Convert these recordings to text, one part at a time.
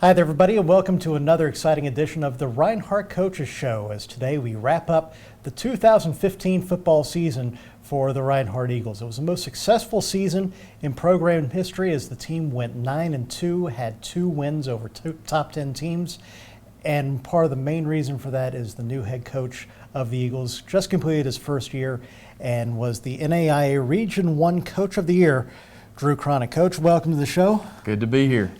Hi there, everybody, and welcome to another exciting edition of the Reinhardt Coaches Show, as today we wrap up the 2015 football season for the Reinhardt Eagles. It was the most successful season in program history as the team went 9-2, had 2 wins over top 10 teams, and part of the main reason for that is the new head coach of the Eagles just completed his first year and was the NAIA Region 1 Coach of the Year, Drew Cronic. Coach, welcome to the show. Good to be here.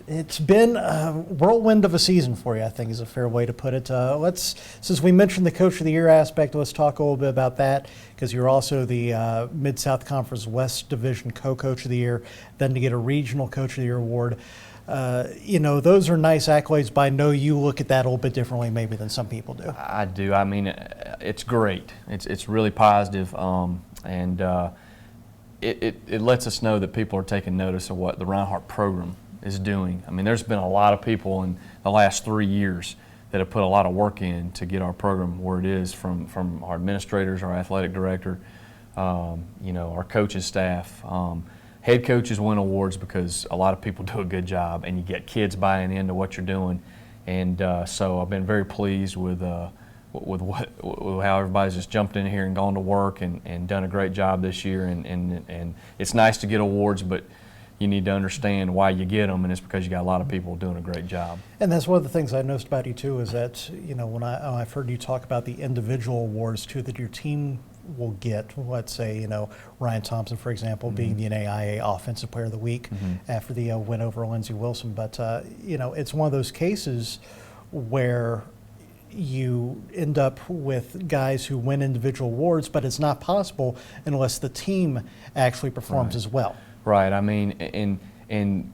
It's been a whirlwind of a season for you, I think is a fair way to put it. Since we mentioned the Coach of the Year aspect, let's talk a little bit about that, because you're also the Mid-South Conference West Division Co-Coach of the Year, then to get a Regional Coach of the Year award. Those are nice accolades, but I know you look at that a little bit differently maybe than some people do. I do. I mean, it's great. It's really positive, and it lets us know that people are taking notice of what the Reinhardt program is doing. I mean, there's been a lot of people in the last 3 years that have put a lot of work in to get our program where it is, from our administrators, our athletic director, our coaching staff. Head coaches win awards because a lot of people do a good job, and you get kids buying into what you're doing. And so I've been very pleased with how everybody's just jumped in here and gone to work and done a great job this year. And it's nice to get awards, but you need to understand why you get them, and it's because you got a lot of people doing a great job. And that's one of the things I noticed about you too, is that when I've heard you talk about the individual awards too that your team will get. Let's say Ryan Thompson, for example, being the NAIA Offensive Player of the Week after the win over Lindsey Wilson. But it's one of those cases where you end up with guys who win individual awards, but it's not possible unless the team actually performs as well. Right. I mean, and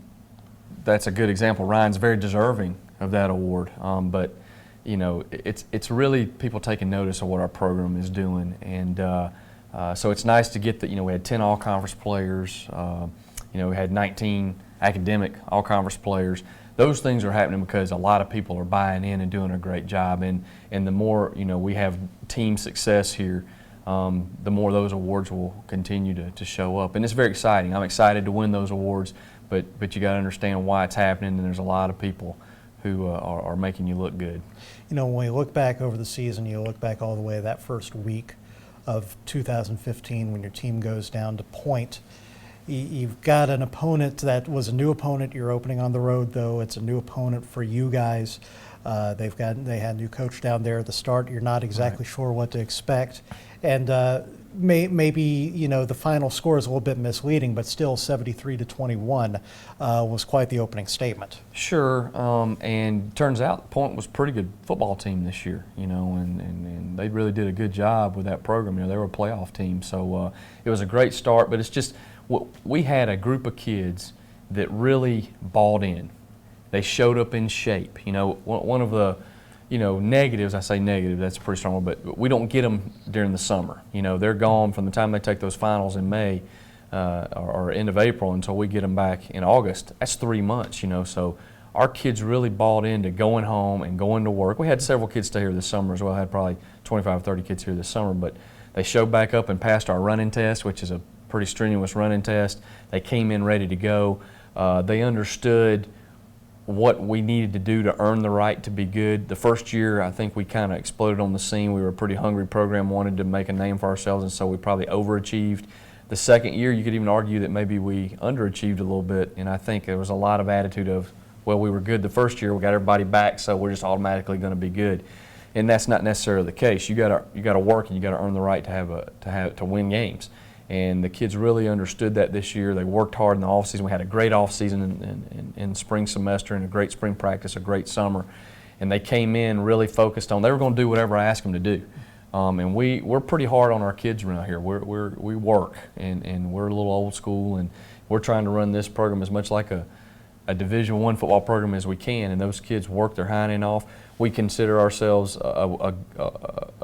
that's a good example. Ryan's very deserving of that award, but it's really people taking notice of what our program is doing, and so it's nice to get that. We had 10 all-conference players. We had 19 academic all-conference players. Those things are happening because a lot of people are buying in and doing a great job, and the more we have team success here, the more those awards will continue to show up, and it's very exciting. I'm excited to win those awards, but you got to understand why it's happening, and there's a lot of people who are making you look good. When you look back over the season, you look back all the way to that first week of 2015 when your team goes down to point. You've got an opponent that was a new opponent. You're opening on the road, though. It's a new opponent for you guys. They had a new coach down there at the start. You're not exactly sure what to expect, and maybe the final score is a little bit misleading, but still 73-21 was quite the opening statement. Sure, and turns out Point was a pretty good football team this year, and they really did a good job with that program. They were a playoff team, so it was a great start. But it's just we had a group of kids that really bought in. They showed up in shape. One of the negatives, I say negative, that's pretty strong, but we don't get them during the summer. They're gone from the time they take those finals in May or end of April until we get them back in August. That's 3 months, so our kids really bought into going home and going to work. We had several kids stay here this summer as well. I had probably 25, 30 kids here this summer, but they showed back up and passed our running test, which is a pretty strenuous running test. They came in ready to go. They understood what we needed to do to earn the right to be good. The first year, I think we kind of exploded on the scene. We were a pretty hungry program, wanted to make a name for ourselves, and so we probably overachieved. The second year, you could even argue that maybe we underachieved a little bit, and I think there was a lot of attitude of, well, we were good the first year, we got everybody back, so we're just automatically going to be good. And that's not necessarily the case. You got to work, and you got to earn the right to win games. And the kids really understood that this year. They worked hard in the off season. We had a great off season in spring semester and a great spring practice, a great summer. And they came in really focused on, they were going to do whatever I asked them to do. And we're pretty hard on our kids around here. We work, and we're a little old school, and we're trying to run this program as much like a Division I football program as we can, and those kids work their hind end off. We consider ourselves a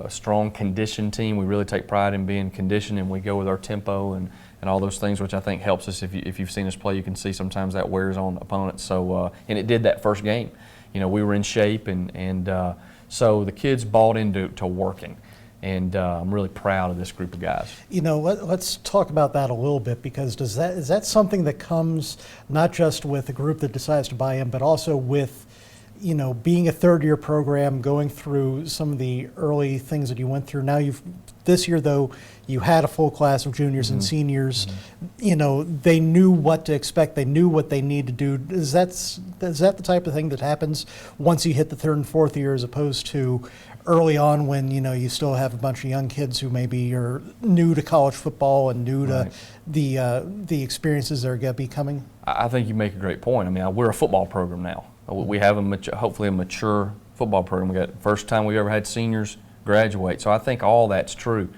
strong conditioned team. We really take pride in being conditioned, and we go with our tempo and all those things, which I think helps us. If you've seen us play, you can see sometimes that wears on opponents. So, and it did that first game. We were in shape, and so the kids bought into working. and I'm really proud of this group of guys. You know, let's talk about that a little bit, because is that something that comes not just with a group that decides to buy in, but also with, you know, being a third-year program, going through some of the early things that you went through. Now this year, though, you had a full class of juniors and seniors. You know, they knew what to expect. They knew what they need to do. Is that the type of thing that happens once you hit the third and fourth year, as opposed to early on when, you know, you still have a bunch of young kids who maybe are new to college football and new to the experiences that are going to be coming? I think you make a great point. I mean, we're a football program now. We have hopefully a mature football program. We got first time we ever had seniors graduate, so I think all that's true.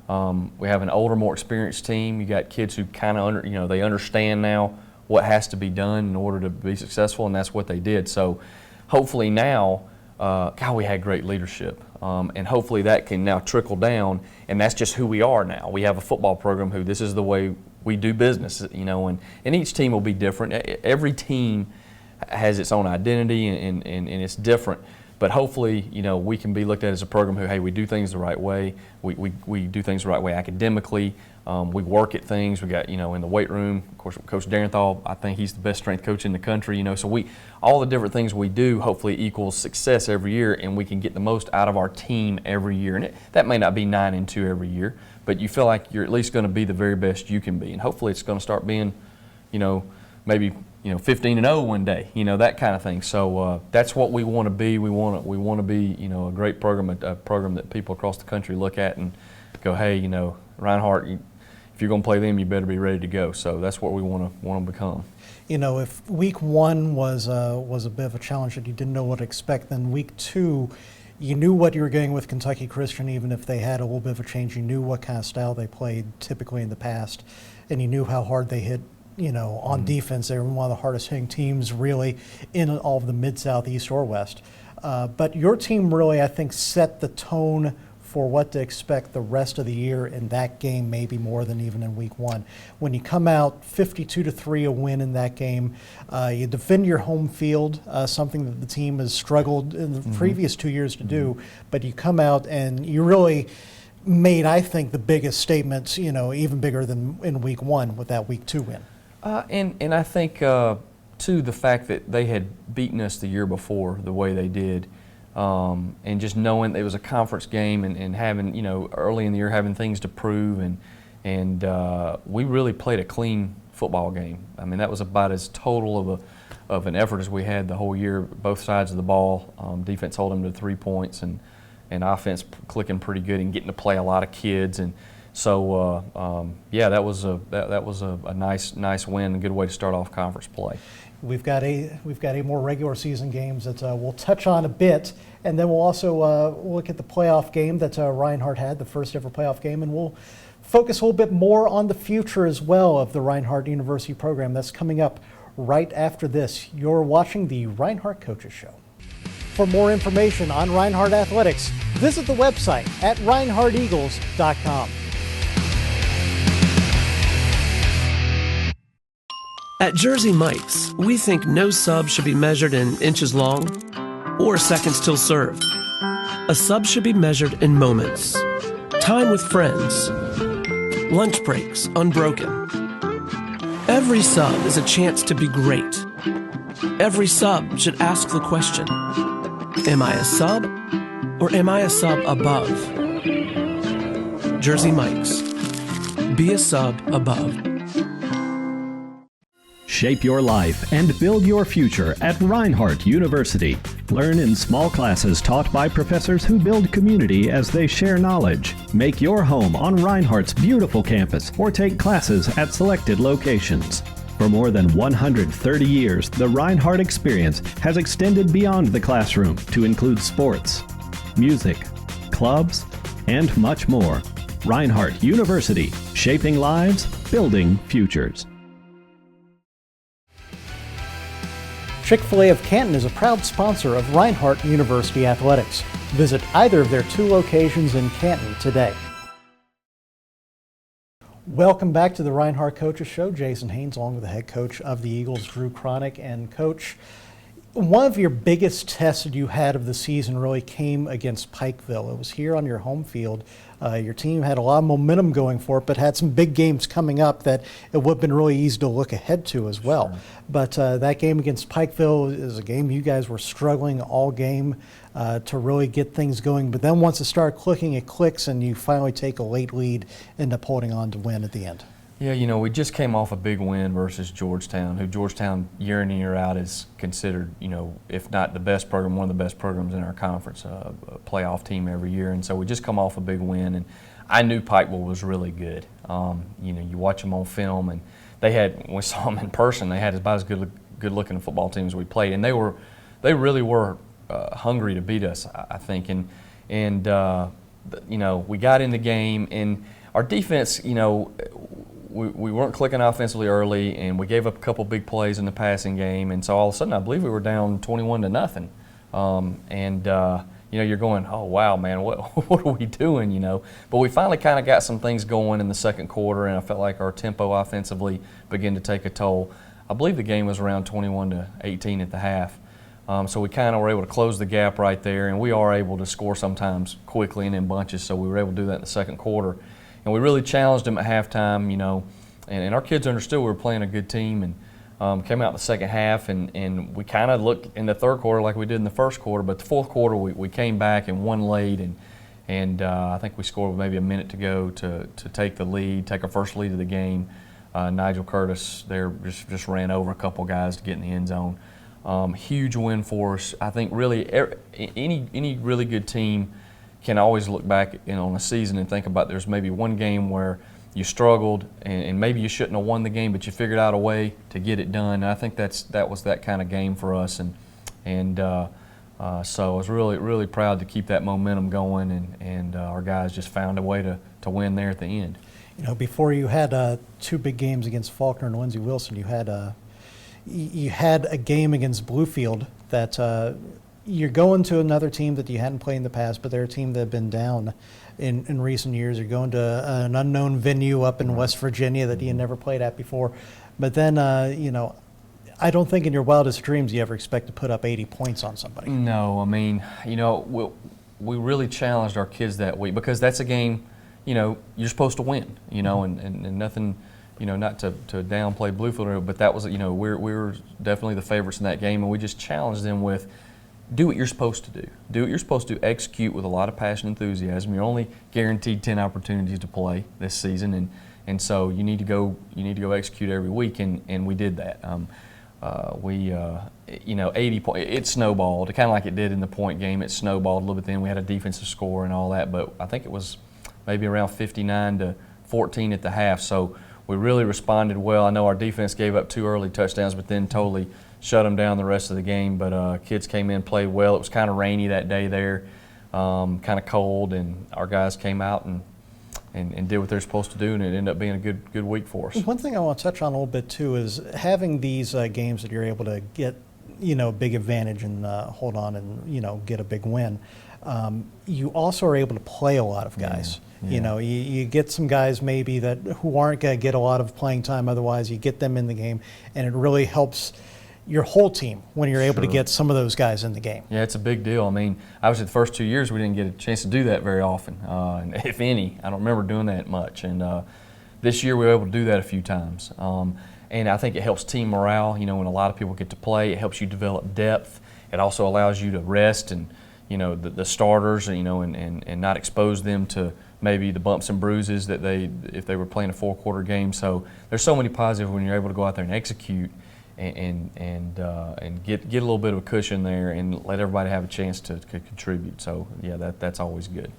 We have an older, more experienced team. You got kids who kind of they understand now what has to be done in order to be successful, and that's what they did. So hopefully now, God, we had great leadership, and hopefully that can now trickle down, and that's just who we are now. We have a football program who this is the way we do business, you know, and each team will be different. Every team has its own identity and it's different. But hopefully, you know, we can be looked at as a program who, hey, we do things the right way. We do things the right way academically. We work at things. We got, you know, in the weight room, of course, Coach Darenthal, I think he's the best strength coach in the country, you know. So all the different things we do hopefully equals success every year, and we can get the most out of our team every year. And that may not be 9-2 every year, but you feel like you're at least going to be the very best you can be. And hopefully it's going to start being, you know, maybe, you know, 15-0 one day, you know, that kind of thing. So that's what we want to be. We want to be, you know, a great program, a program that people across the country look at and go, hey, you know, Reinhardt, if you're going to play them, you better be ready to go. So that's what we want to become. You know, if week one was a bit of a challenge that you didn't know what to expect, then week two, you knew what you were getting with Kentucky Christian, even if they had a little bit of a change. You knew what kind of style they played typically in the past, and you knew how hard they hit. You know, on defense, they were one of the hardest hitting teams really in all of the Mid-South, East, or West. But your team really, I think, set the tone for what to expect the rest of the year in that game, maybe more than even in week one. When you come out 52-3, a win in that game, you defend your home field, something that the team has struggled in the previous 2 years to do, but you come out and you really made, I think, the biggest statements, you know, even bigger than in week one with that week two win. And I think, too, the fact that they had beaten us the year before the way they did, and just knowing it was a conference game and having, you know, early in the year having things to prove, and we really played a clean football game. I mean, that was about as total of an effort as we had the whole year, both sides of the ball. Defense holding them to 3 points, and offense clicking pretty good and getting to play a lot of kids. And so, yeah, that was a nice win, a good way to start off conference play. We've got 8 more regular season games that we'll touch on a bit, and then we'll also look at the playoff game that Reinhardt had, the first ever playoff game, and we'll focus a little bit more on the future as well of the Reinhardt University program. That's coming up right after this. You're watching the Reinhardt Coaches Show. For more information on Reinhardt Athletics, visit the website at reinhardteagles.com. At Jersey Mike's, we think no sub should be measured in inches long or seconds till served. A sub should be measured in moments. Time with friends. Lunch breaks unbroken. Every sub is a chance to be great. Every sub should ask the question, am I a sub or am I a sub above? Jersey Mike's. Be a sub above. Shape your life and build your future at Reinhardt University. Learn in small classes taught by professors who build community as they share knowledge. Make your home on Reinhardt's beautiful campus or take classes at selected locations. For more than 130 years, the Reinhardt experience has extended beyond the classroom to include sports, music, clubs, and much more. Reinhardt University, shaping lives, building futures. Chick-fil-A of Canton is a proud sponsor of Reinhardt University Athletics. Visit either of their 2 locations in Canton today. Welcome back to the Reinhardt Coaches Show. Jason Haynes along with the head coach of the Eagles, Drew Cronic. And Coach, one of your biggest tests that you had of the season really came against Pikeville. It was here on your home field. Your team had a lot of momentum going for it, but had some big games coming up that it would have been really easy to look ahead to as well. Sure. But that game against Pikeville is a game you guys were struggling all game to really get things going. But then once it started clicking, it clicks, and you finally take a late lead, end up holding on to win at the end. Yeah, we just came off a big win versus Georgetown, who Georgetown year in and year out is considered, if not the best program, one of the best programs in our conference, a playoff team every year. And so we just come off a big win, and I knew Pikeville was really good. You watch them on film, and when we saw them in person, they had about as good looking a football team as we played, and they really were hungry to beat us, I think. And we got in the game, and our defense, we weren't clicking offensively early, and we gave up a couple big plays in the passing game, and so all of a sudden I believe we were down 21-0. You're going, oh wow, man, what are we doing? But we finally kind of got some things going in the second quarter, and I felt like our tempo offensively began to take a toll. I believe the game was around 21-18 at the half. So we kind of were able to close the gap right there, and we are able to score sometimes quickly and in bunches, so we were able to do that in the second quarter. And we really challenged them at halftime, and our kids understood we were playing a good team, and came out in the second half, and we kind of looked in the third quarter like we did in the first quarter, but the fourth quarter we came back and won late, and I think we scored with maybe a minute to go to take the lead, take our first lead of the game. Nigel Curtis there just ran over a couple guys to get in the end zone. Huge win for us. I think really any really good team can always look back on a season and think about there's maybe one game where you struggled and maybe you shouldn't have won the game, but you figured out a way to get it done. And I think that was that kind of game for us, and so I was really proud to keep that momentum going, and our guys just found a way to win there at the end. Before you had two big games against Faulkner and Lindsey Wilson, you had a game against Bluefield that you're going to another team that you hadn't played in the past, but they're a team that have been down in recent years. You're going to an unknown venue up in West Virginia that you never played at before. But then, I don't think in your wildest dreams you ever expect to put up 80 points on somebody. No, I mean, we really challenged our kids that week because that's a game, you're supposed to win, and nothing, not to downplay Bluefield, but that was, we were definitely the favorites in that game, and we just challenged them with, do what you're supposed to do. Do what you're supposed to execute with a lot of passion and enthusiasm. You're only guaranteed 10 opportunities to play this season, and so you need to go execute every week, and we did that. 80 points, it snowballed, kind of like it did in the point game. It snowballed a little bit then. We had a defensive score and all that, but I think it was maybe around 59-14 at the half, so we really responded well. I know our defense gave up 2 early touchdowns, but then totally shut them down the rest of the game. But kids came in, played well. It was kind of rainy that day there, kind of cold, and our guys came out and did what they're supposed to do, and it ended up being a good week for us. One thing I want to touch on a little bit too is having these games that you're able to get, a big advantage and hold on and get a big win. You also are able to play a lot of guys. Yeah. You get some guys maybe who aren't going to get a lot of playing time otherwise. You get them in the game, and it really helps your whole team when you're able to get some of those guys in the game. Yeah, it's a big deal. I mean, obviously the first 2 years we didn't get a chance to do that very often, and if any. I don't remember doing that much. And this year we were able to do that a few times. And I think it helps team morale. When a lot of people get to play, it helps you develop depth. It also allows you to rest and the starters, and not expose them to maybe the bumps and bruises that if they were playing a 4-quarter game. So there's so many positives when you're able to go out there and execute and get a little bit of a cushion there and let everybody have a chance to contribute. So yeah, that's always good.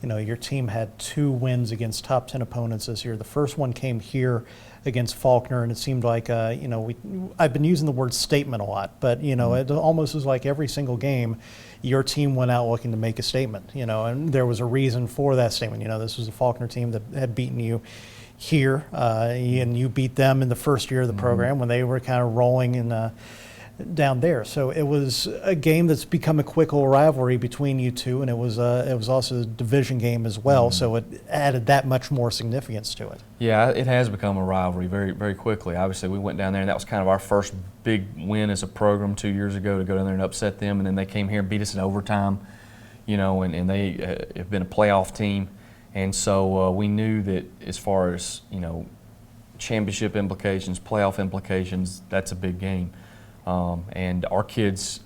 Your team had 2 wins against top 10 opponents this year. The first one came here against Faulkner, and it seemed like I've been using the word statement a lot, but it almost was like every single game your team went out looking to make a statement, and there was a reason for that statement. This was a Faulkner team that had beaten you here, and you beat them in the first year of the program when they were kind of rolling, and down there. So it was a game that's become a quick little rivalry between you two, and it was also a division game as well. So it added that much more significance to it. Yeah, it has become a rivalry very, very quickly. Obviously, we went down there, and that was kind of our first big win as a program 2 years ago, to go down there and upset them, and then they came here and beat us in overtime, and they have been a playoff team. And so we knew that as far as, championship implications, playoff implications, that's a big game. And our kids,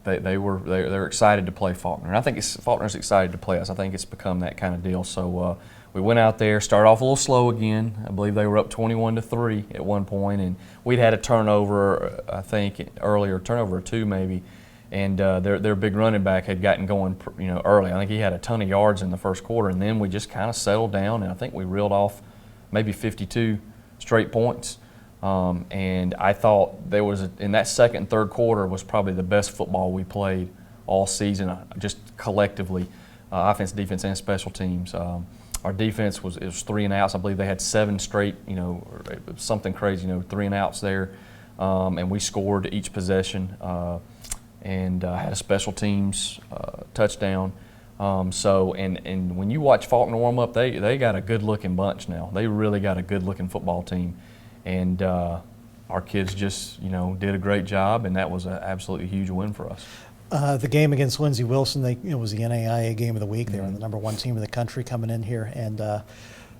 they're excited to play Faulkner. And I think Faulkner's excited to play us. I think it's become that kind of deal. So we went out there, started off a little slow again. I believe they were up 21-3 at one point, and we'd had a turnover, I think, earlier, turnover or two maybe. And their big running back had gotten going, early. I think he had a ton of yards in the first quarter, and then we just kind of settled down, and I think we reeled off maybe 52 straight points. And I thought there was, in that second and third quarter, was probably the best football we played all season, just collectively, offense, defense, and special teams. Our defense was 3 and outs. I believe they had 7 straight, something crazy, 3 and outs there. And we scored each possession. And had a special teams touchdown. And when you watch Faulkner warm up, they got a good-looking bunch now. They really got a good-looking football team. And our kids just, did a great job, and that was an absolutely huge win for us. The game against Lindsey Wilson, it was the NAIA game of the week. They were the #1 team in the country coming in here, and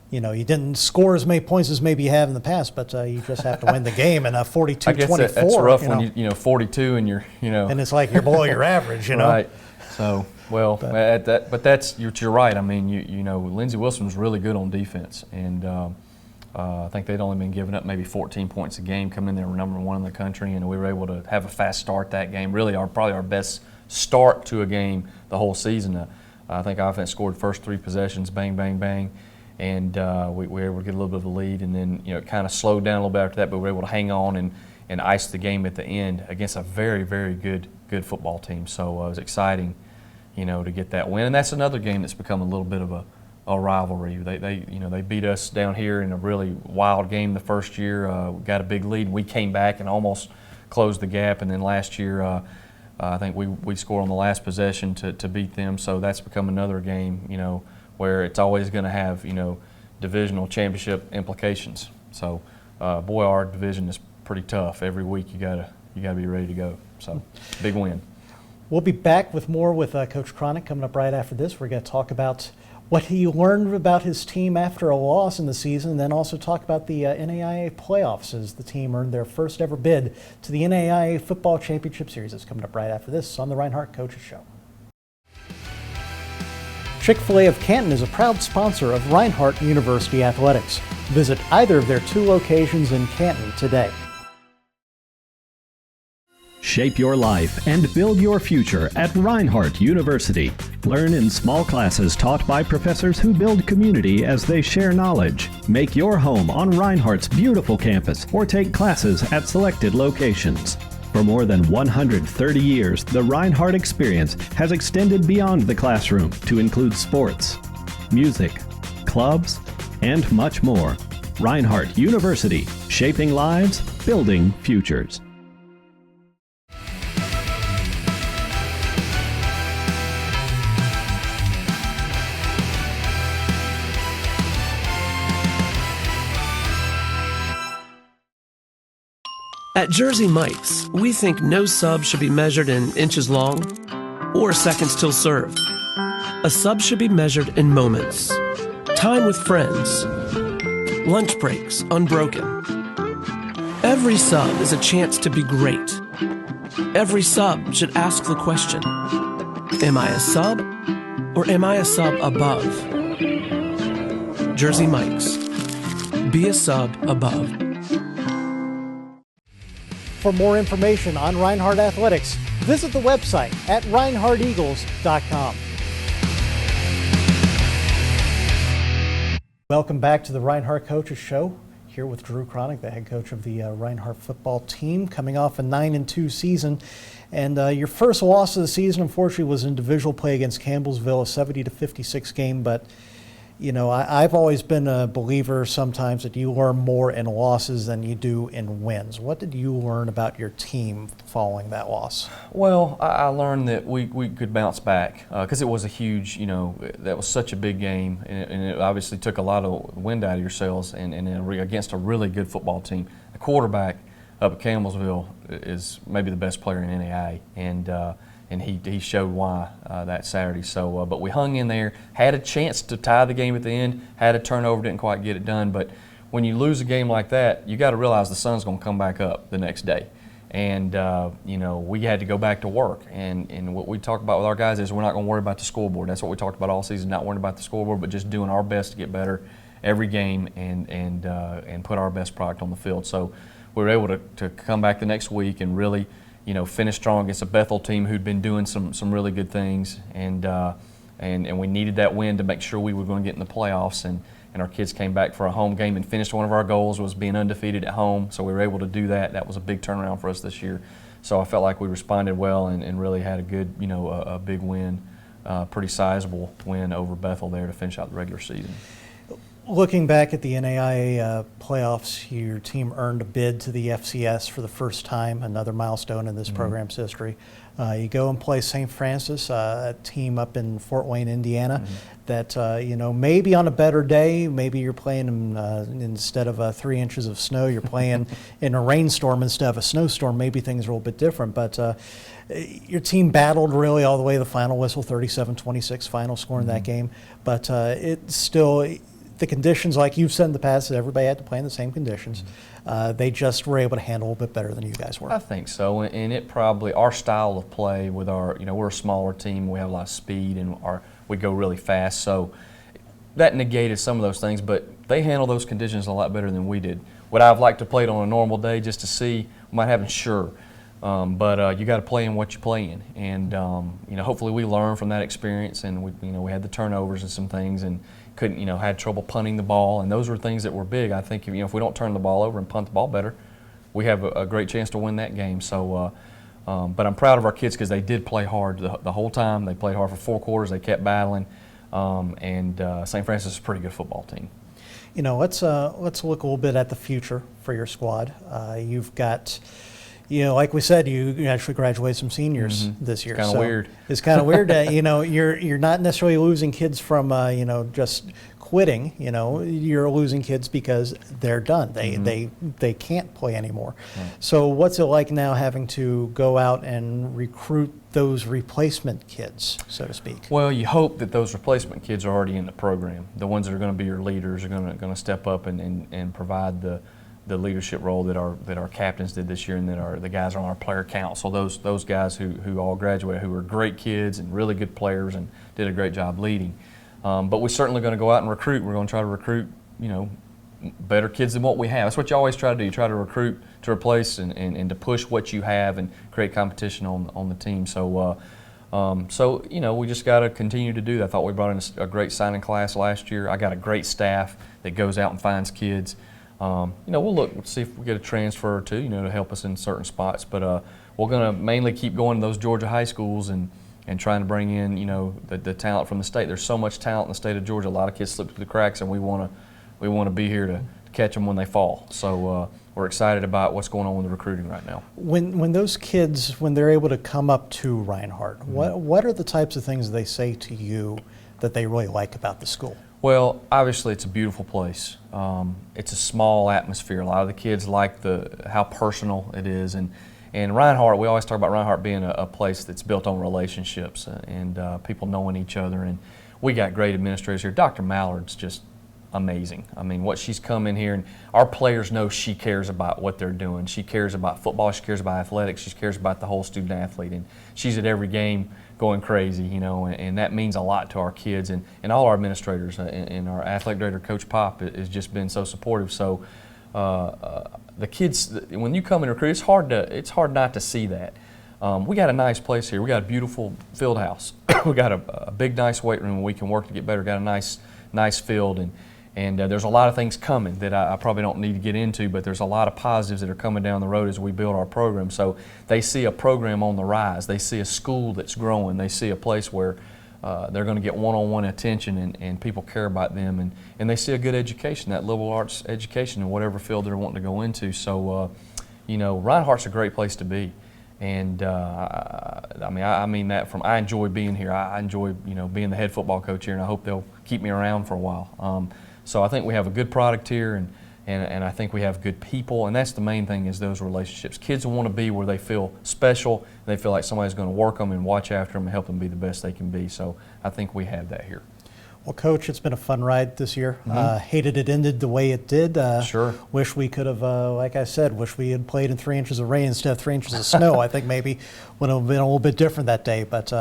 you didn't score as many points as maybe you have in the past, but you just have to win the game. And 42-24. I guess that's rough when you 42 and you're and it's like you're below your average, Right. So but that's you're right. I mean, Lindsey Wilson was really good on defense, and I think they'd only been giving up maybe 14 points a game coming in there, were #1 in the country, and we were able to have a fast start that game. Really, probably our best start to a game the whole season. I think offense scored first 3 possessions, bang, bang, bang, and we were able to get a little bit of a lead, and then it kind of slowed down a little bit after that, but we were able to hang on and ice the game at the end against a very, very good football team. So it was exciting, to get that win, and that's another game that's become a little bit of a rivalry. They beat us down here in a really wild game the first year. We got a big lead. We came back and almost closed the gap, and then last year I think we scored on the last possession to beat them. So that's become another game, where it's always going to have divisional championship implications. So boy, our division is pretty tough. Every week you gotta be ready to go. So big win. We'll be back with more with Coach Cronic coming up right after this. We're going to talk about what he learned about his team after a loss in the season, and then also talk about the NAIA playoffs as the team earned their first ever bid to the NAIA Football Championship Series. That's coming up right after this on the Reinhardt Coaches Show. Chick-fil-A of Canton is a proud sponsor of Reinhardt University Athletics. Visit either of their 2 locations in Canton today. Shape your life and build your future at Reinhardt University. Learn in small classes taught by professors who build community as they share knowledge. Make your home on Reinhardt's beautiful campus or take classes at selected locations. For more than 130 years, the Reinhardt experience has extended beyond the classroom to include sports, music, clubs, and much more. Reinhardt University, shaping lives, building futures. At Jersey Mike's, we think no sub should be measured in inches long or seconds till served. A sub should be measured in moments. Time with friends. Lunch breaks unbroken. Every sub is a chance to be great. Every sub should ask the question, am I a sub or am I a sub above? Jersey Mike's. Be a sub above. For more information on Reinhardt Athletics, visit the website at reinhardteagles.com. Welcome back to the Reinhardt Coaches Show. Here with Drew Cronic, the head coach of the Reinhardt football team, coming off a 9-2 season. And your first loss of the season, unfortunately, was in divisional play against Campbellsville, a 70-56 game. But I've always been a believer sometimes that you learn more in losses than you do in wins. What did you learn about your team following that loss? Well, I learned that we could bounce back because it was a huge, that was such a big game, and it obviously took a lot of wind out of your sails, and against a really good football team. The quarterback up at Campbellsville is maybe the best player in NAIA, and he showed why that Saturday. So, but we hung in there, had a chance to tie the game at the end, had a turnover, didn't quite get it done. But when you lose a game like that, you got to realize the sun's going to come back up the next day. And, we had to go back to work. And what we talk about with our guys is we're not going to worry about the scoreboard. That's what we talked about all season, not worrying about the scoreboard, but just doing our best to get better every game and put our best product on the field. So we were able to come back the next week and really finish strong against a Bethel team who'd been doing some really good things, and we needed that win to make sure we were going to get in the playoffs. And our kids came back for a home game and finished. One of our goals was being undefeated at home, so we were able to do that. That was a big turnaround for us this year. So I felt like we responded well and really had a good, a big win, pretty sizable win over Bethel there to finish out the regular season. Looking back at the NAIA playoffs, your team earned a bid to the FCS for the first time, another milestone in this program's history. You go and play St. Francis, a team up in Fort Wayne, Indiana, that, maybe on a better day, maybe you're playing instead of 3 inches of snow, you're playing in a rainstorm instead of a snowstorm. Maybe things are a little bit different, but your team battled really all the way to the final whistle, 37-26 final score in that game. But it's still, the conditions, like you've said in the past, that everybody had to play in the same conditions. They just were able to handle a bit better than you guys were. I think so, and it probably, our style of play with our, we're a smaller team, we have a lot of speed, and we go really fast, so that negated some of those things, but they handle those conditions a lot better than we did. Would I have liked to play it on a normal day just to see? We might haven't, sure. But you got to play in what you play in, and hopefully we learn from that experience. And we had the turnovers and some things, and couldn't had trouble punting the ball, and those were things that were big. I think if we don't turn the ball over and punt the ball better, we have a great chance to win that game. So, but I'm proud of our kids because they did play hard the whole time. They played hard for 4 quarters. They kept battling, and St. Francis is a pretty good football team. Let's look a little bit at the future for your squad. You've got. Like we said, you actually graduated some seniors this year. Kind of weird. It's kind of weird that you're not necessarily losing kids from just quitting. You're losing kids because they're done. They can't play anymore. Right. So what's it like now having to go out and recruit those replacement kids, so to speak? Well, you hope that those replacement kids are already in the program. The ones that are going to be your leaders are going to step up and provide the leadership role that our captains did this year, and that the guys on our player council, those guys who all graduated, who were great kids and really good players and did a great job leading. But we're certainly going to go out and recruit. We're going to try to recruit, better kids than what we have. That's what you always try to do. You try to recruit to replace and to push what you have and create competition on the team. So, we just got to continue to do that. I thought we brought in a great signing class last year. I got a great staff that goes out and finds kids. We'll look, see if we get a transfer or two, to help us in certain spots. But we're going to mainly keep going to those Georgia high schools and trying to bring in, the talent from the state. There's so much talent in the state of Georgia. A lot of kids slip through the cracks, and we want to be here to catch them when they fall. So we're excited about what's going on with the recruiting right now. When those kids, when they're able to come up to Reinhardt, what are the types of things they say to you that they really like about the school? Well, obviously it's a beautiful place. It's a small atmosphere. A lot of the kids like how personal it is, and Reinhardt, we always talk about Reinhardt being a place that's built on relationships and people knowing each other. And we got great administrators here. Dr. Mallard's just amazing. I mean, what she's come in here, and our players know she cares about what they're doing. She cares about football. She cares about athletics. She cares about the whole student athlete, and she's at every game going crazy, and that means a lot to our kids and all our administrators. And our athletic director, Coach Pop, has just been so supportive. So the kids, when you come and recruit, it's hard not to see that. We got a nice place here. We got a beautiful field house. We got a big, nice weight room where we can work to get better. Got a nice field, and there's a lot of things coming that I probably don't need to get into, but there's a lot of positives that are coming down the road as we build our program. So they see a program on the rise. They see a school that's growing. They see a place where they're going to get one-on-one attention, and people care about them, and they see a good education, that liberal arts education in whatever field they're wanting to go into. So, you know, Reinhardt's a great place to be. And I mean that from, I enjoy being here. I enjoy, you know, being the head football coach here, and I hope they'll keep me around for a while. So I think we have a good product here, and I think we have good people, and that's the main thing, is those relationships. Kids want to be where they feel special, and they feel like somebody's going to work them and watch after them and help them be the best they can be. So I think we have that here. Well, Coach, it's been a fun ride this year. Hated it ended the way it did. Sure. Wish we could have, like I said, wish we had played in 3 inches of rain instead of 3 inches of snow. I think maybe would have been a little bit different that day. But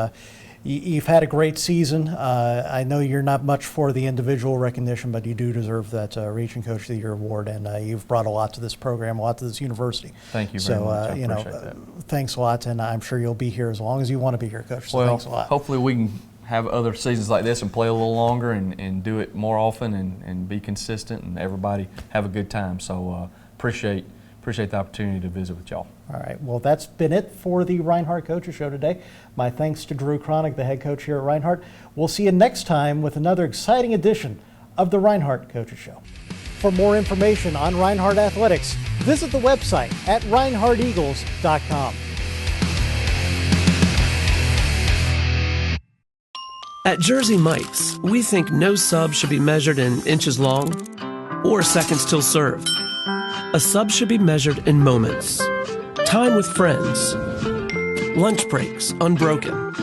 you've had a great season. I know you're not much for the individual recognition, but you do deserve that Region Coach of the Year award, and you've brought a lot to this program, a lot to this university. Thank you very much. I you know, appreciate that. Thanks a lot, and I'm sure you'll be here as long as you want to be here, Coach. So Well, thanks a lot. hopefully we can have other seasons like this and play a little longer and do it more often and be consistent and everybody have a good time. So appreciate the opportunity to visit with y'all. All right. Well, that's been it for the Reinhardt Coaches Show today. My thanks to Drew Cronic, the head coach here at Reinhardt. We'll see you next time with another exciting edition of the Reinhardt Coaches Show. For more information on Reinhardt Athletics, visit the website at reinhardteagles.com. At Jersey Mike's, we think no sub should be measured in inches long or seconds till served. A sub should be measured in moments. Time with friends. Lunch breaks unbroken.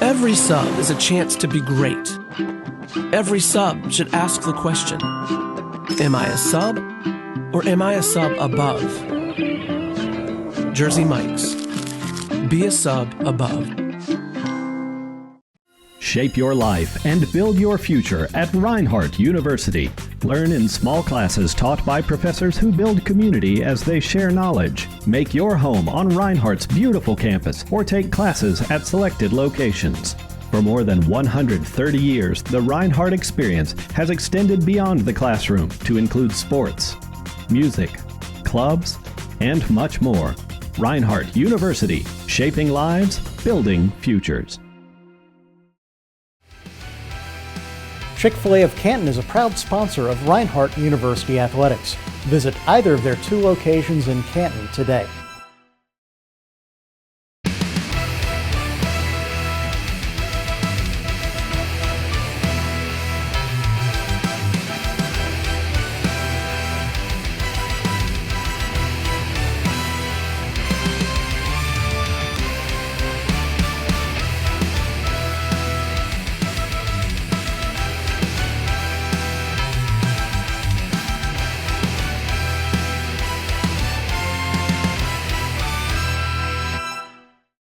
Every sub is a chance to be great. Every sub should ask the question, am I a sub or am I a sub above? Jersey Mike's. Be a sub above. Shape your life and build your future at Reinhardt University. Learn in small classes taught by professors who build community as they share knowledge. Make your home on Reinhardt's beautiful campus or take classes at selected locations. For more than 130 years, the Reinhardt experience has extended beyond the classroom to include sports, music, clubs, and much more. Reinhardt University, shaping lives, building futures. Chick-fil-A of Canton is a proud sponsor of Reinhardt University Athletics. Visit either of their 2 locations in Canton today.